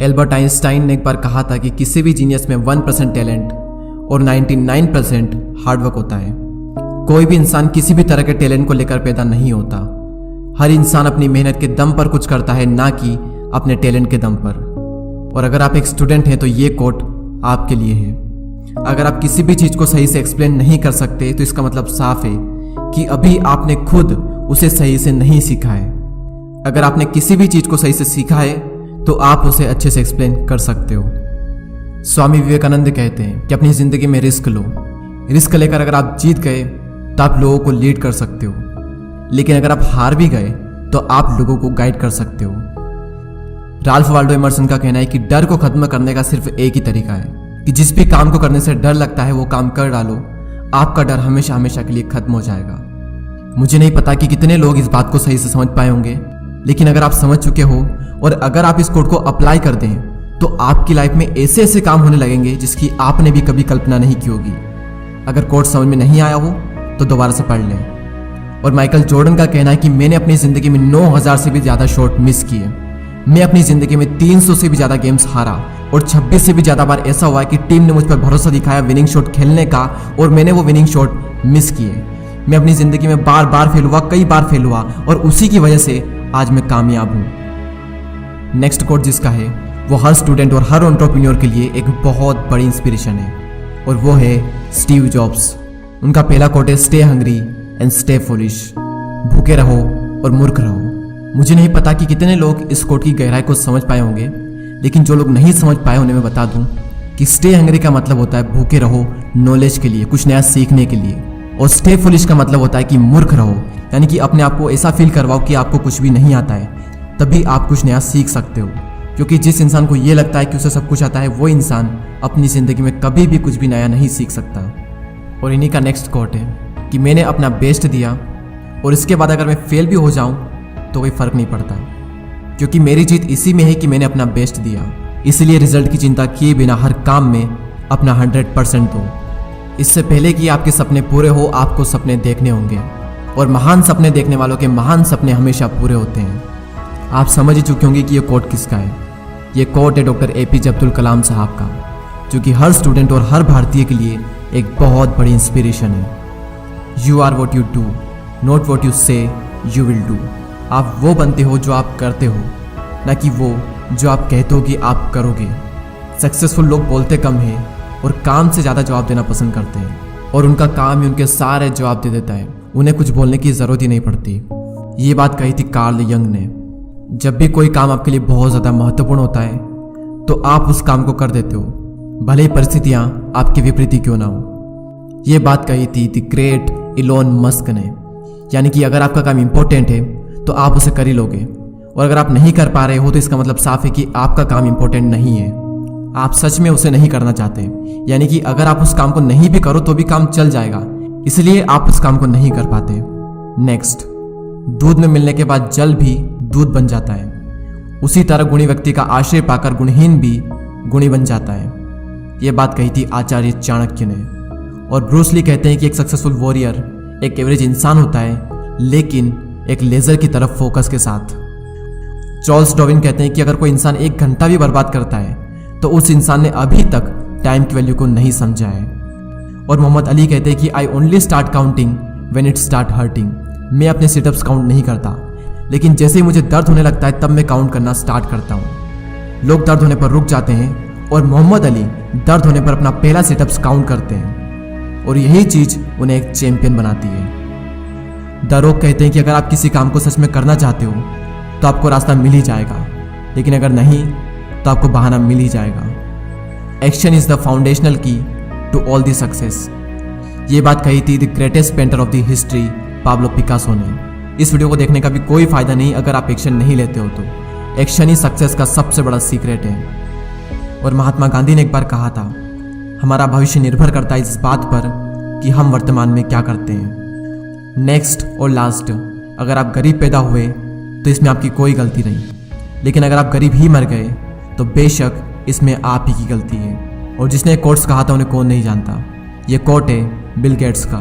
Albert Einstein ने एक बार कहा था कि किसी भी जीनियस में 1% टैलेंट और 99% हार्डवर्क होता है। कोई भी इंसान किसी भी तरह के टैलेंट को लेकर पैदा नहीं होता। हर इंसान अपनी मेहनत के दम पर कुछ करता है, ना कि अपने टैलेंट के दम पर। और अगर आप एक स्टूडेंट हैं तो ये कोट आपके लिए है। अगर आप किसी भी चीज़ को सही से एक्सप्लेन नहीं कर सकते तो इसका मतलब साफ है कि अभी आपने खुद उसे सही से नहीं सीखा है। अगर आपने किसी भी चीज़ को सही से सीखा है तो आप उसे अच्छे से एक्सप्लेन कर सकते हो। स्वामी विवेकानंद कहते हैं कि अपनी ज़िंदगी में रिस्क लो। रिस्क लेकर अगर आप जीत गए तो आप लोगों को लीड कर सकते हो, लेकिन अगर आप हार भी गए तो आप लोगों को गाइड कर सकते हो। राल्फ वाल्डो एमर्सन का कहना है कि डर को खत्म करने का सिर्फ एक ही तरीका है कि जिस भी काम को करने से डर लगता है वो काम कर डालो, आपका डर हमेशा हमेशा के लिए खत्म हो जाएगा। मुझे नहीं पता कि कितने लोग इस बात को सही से समझ पाए होंगे, लेकिन अगर आप समझ चुके हो और अगर आप इस कोड को अप्लाई कर दें तो आपकी लाइफ में ऐसे ऐसे काम होने लगेंगे जिसकी आपने भी कभी कल्पना नहीं की होगी। अगर कोड समझ में नहीं आया हो तो दोबारा से पढ़ लें। और माइकल जॉर्डन का कहना है कि मैंने अपनी ज़िंदगी में 9000 से भी ज़्यादा शॉट मिस किए। मैं अपनी ज़िंदगी में 300 से भी ज़्यादा गेम्स हारा और 26 से भी ज़्यादा बार ऐसा हुआ है कि टीम ने मुझ पर भरोसा दिखाया विनिंग शॉट खेलने का और मैंने वो विनिंग शॉट मिस किए। मैं अपनी ज़िंदगी में बार बार फेल हुआ, कई बार फेल हुआ और उसी की वजह से आज मैं कामयाब हूँ। नेक्स्ट कोट जिसका है वो हर स्टूडेंट और हर एंटरप्रेन्योर के लिए एक बहुत बड़ी इंस्पिरेशन है और वो है स्टीव जॉब्स। उनका पहला कोट है stay hungry and stay foolish. भूखे रहो और मूर्ख रहो। मुझे नहीं पता कि कितने लोग इस कोट की गहराई को समझ पाए होंगे, लेकिन जो लोग नहीं समझ पाए उन्हें मैं बता दूं कि स्टे हंग्री का मतलब होता है भूखे रहो नॉलेज के लिए, कुछ नया सीखने के लिए। और स्टे फुलिश का मतलब होता है कि मूर्ख रहो, यानी कि अपने आप को ऐसा फील करवाओ कि आपको कुछ भी नहीं आता है, तभी आप कुछ नया सीख सकते हो। क्योंकि जिस इंसान को ये लगता है कि उसे सब कुछ आता है वो इंसान अपनी ज़िंदगी में कभी भी कुछ भी नया नहीं सीख सकता। और इन्हीं का नेक्स्ट कोट है कि मैंने अपना बेस्ट दिया और इसके बाद अगर मैं फेल भी हो जाऊं तो कोई फ़र्क नहीं पड़ता, क्योंकि मेरी जीत इसी में है कि मैंने अपना बेस्ट दिया। इसलिए रिजल्ट की चिंता किए बिना हर काम में अपना 100% दो। इससे पहले कि आपके सपने पूरे हो आपको सपने देखने होंगे, और महान सपने देखने वालों के महान सपने हमेशा पूरे होते हैं। आप समझ ही चुके होंगे कि ये कोट किसका है। ये कोट है डॉक्टर APJ अब्दुल कलाम साहब का, जो कि हर स्टूडेंट और हर भारतीय के लिए एक बहुत बड़ी इंस्पिरेशन है। You are what you do, not what you say you will do. आप वो बनते हो जो आप करते हो, ना कि वो जो आप कहते हो कि आप करोगे। सक्सेसफुल लोग बोलते कम हैं और काम से ज़्यादा जवाब देना पसंद करते हैं, और उनका काम ही उनके सारे जवाब दे देता है। उन्हें कुछ बोलने की ज़रूरत ही नहीं पड़ती। ये बात कही थी कार्ल यंग ने। जब भी कोई काम आपके लिए बहुत ज़्यादा महत्वपूर्ण होता है तो आप उस काम को कर देते हो, भले ही परिस्थितियाँ आपके विपरीत क्यों ना हो। ये बात कही थी द ग्रेट इलोन मस्क ने, यानी कि अगर आपका काम इम्पोर्टेंट है तो आप उसे कर ही लोगे, और अगर आप नहीं कर पा रहे हो तो इसका मतलब साफ है कि आपका काम इम्पोर्टेंट नहीं है। आप सच में उसे नहीं करना चाहते, यानी कि अगर आप उस काम को नहीं भी करो तो भी काम चल जाएगा, इसलिए आप उस काम को नहीं कर पाते। नेक्स्ट, दूध में मिलने के बाद जल भी दूध बन जाता है, उसी तरह गुणी व्यक्ति का आश्रय पाकर गुणहीन भी गुणी बन जाता है। यह बात कही थी आचार्य चाणक्य ने। और ब्रूस ली कहते हैं कि एक सक्सेसफुल वॉरियर एक एवरेज इंसान होता है, लेकिन एक लेजर की तरफ फोकस के साथ। चार्ल्स डार्विन कहते हैं कि अगर कोई इंसान 1 घंटा भी बर्बाद करता है तो उस इंसान ने अभी तक टाइम की वैल्यू को नहीं समझा है। और मोहम्मद अली कहते हैं कि I only start counting when it start hurting. मैं अपने सिटअप्स काउंट नहीं करता, लेकिन जैसे ही मुझे दर्द होने लगता है तब मैं काउंट करना स्टार्ट करता हूँ। लोग दर्द होने पर रुक जाते हैं और मोहम्मद अली दर्द होने पर अपना पहला सिटअप्स काउंट करते हैं, और यही चीज़ उन्हें एक चैंपियन बनाती है। द रॉक कहते हैं कि अगर आप किसी काम को सच में करना चाहते हो तो आपको रास्ता मिल ही जाएगा, लेकिन अगर नहीं तो आपको बहाना मिल ही जाएगा। एक्शन इज द फाउंडेशनल की टू ऑल दी सक्सेस। ये बात कही थी the greatest painter of the history Pablo Picasso ने। इस वीडियो को देखने का भी कोई फायदा नहीं अगर आप एक्शन नहीं लेते हो तो। एक्शन ही सक्सेस का सबसे बड़ा सीक्रेट है। और महात्मा गांधी ने एक बार कहा था, हमारा भविष्य निर्भर करता है इस बात पर कि हम वर्तमान में क्या करते हैं। नेक्स्ट और लास्ट, अगर आप गरीब पैदा हुए तो इसमें आपकी कोई गलती नहीं, लेकिन अगर आप गरीब ही मर गए तो बेशक इसमें आप ही की गलती है। और जिसने कोट्स कहा था उन्हें कौन नहीं जानता। ये कोट है बिल गेट्स का।